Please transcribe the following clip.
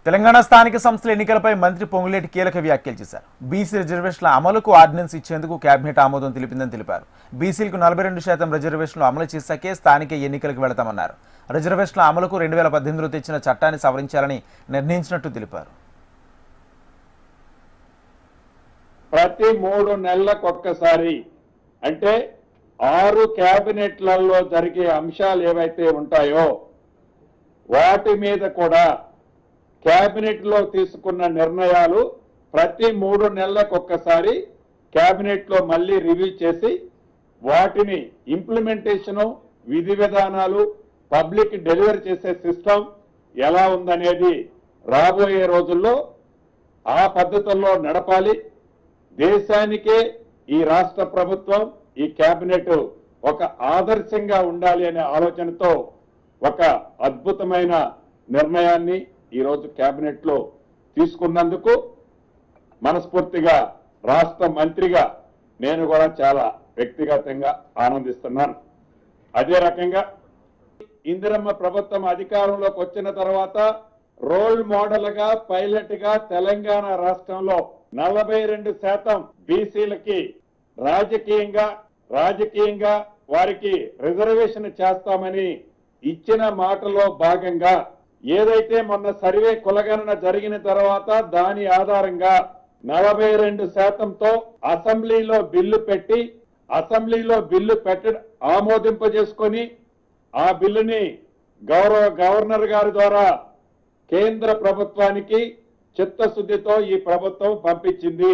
తెలంగాణ స్థానిక సంస్థల ఎన్నికలపై మంత్రి పొంగులేటి కీలక వ్యాఖ్యలు చేశారు. బీసీ రిజర్వేషన్ల అమలుకు ఆర్డినెన్స్ ఇచ్చేందుకు కేబినెట్ ఆమోదం తెలిపిందని తెలిపారు. బీసీలకు 42% రిజర్వేషన్లు అమలు చేశాకే స్థానిక ఎన్నికలకు వెళతామన్నారు. రిజర్వేషన్ల అమలుకు 2018లో తెచ్చిన చట్టాన్ని సవరించాలని నిర్ణయించినట్టు తెలిపారు. ప్రతి 3 నెలలకొక్కసారి అంటే 6 కేబినెట్లలో జరిగే అంశాలు ఏవైతే ఉంటాయో వాటి మీద కూడా కేబినెట్ లో తీసుకున్న నిర్ణయాలు ప్రతి 3 నెలలకొక్కసారి కేబినెట్ లో మళ్ళీ రివ్యూ చేసి వాటిని ఇంప్లిమెంటేషన్ విధి విధానాలు పబ్లిక్ డెలివరీ చేసే సిస్టమ్ ఎలా ఉందనేది రాబోయే రోజుల్లో ఆ పద్ధతుల్లో నడపాలి. దేశానికే ఈ రాష్ట్ర ప్రభుత్వం ఈ కేబినెట్ ఒక ఆదర్శంగా ఉండాలి అనే ఆలోచనతో ఒక అద్భుతమైన నిర్ణయాన్ని ఈ రోజు కేబినెట్ లో తీసుకున్నందుకు మనస్ఫూర్తిగా రాష్ట్ర మంత్రిగా నేను కూడా చాలా వ్యక్తిగతంగా ఆనందిస్తున్నాను. అదే రకంగా ఇందిరమ్మ ప్రభుత్వం అధికారంలోకి వచ్చిన తర్వాత రోల్ మోడల్ గా పైలట్ గా తెలంగాణ రాష్ట్రంలో 42% బీసీలకి రాజకీయంగా వారికి రిజర్వేషన్ చేస్తామని ఇచ్చిన మాటలో భాగంగా ఏదైతే మొన్న సర్వే కులగణన జరిగిన తర్వాత దాని ఆధారంగా 42%తో అసెంబ్లీలో బిల్లు ఆమోదింపజేసుకొని ఆ బిల్లుని గౌరవ గవర్నర్ గారి ద్వారా కేంద్ర ప్రభుత్వానికి చిత్తశుద్ధితో ఈ ప్రభుత్వం పంపించింది.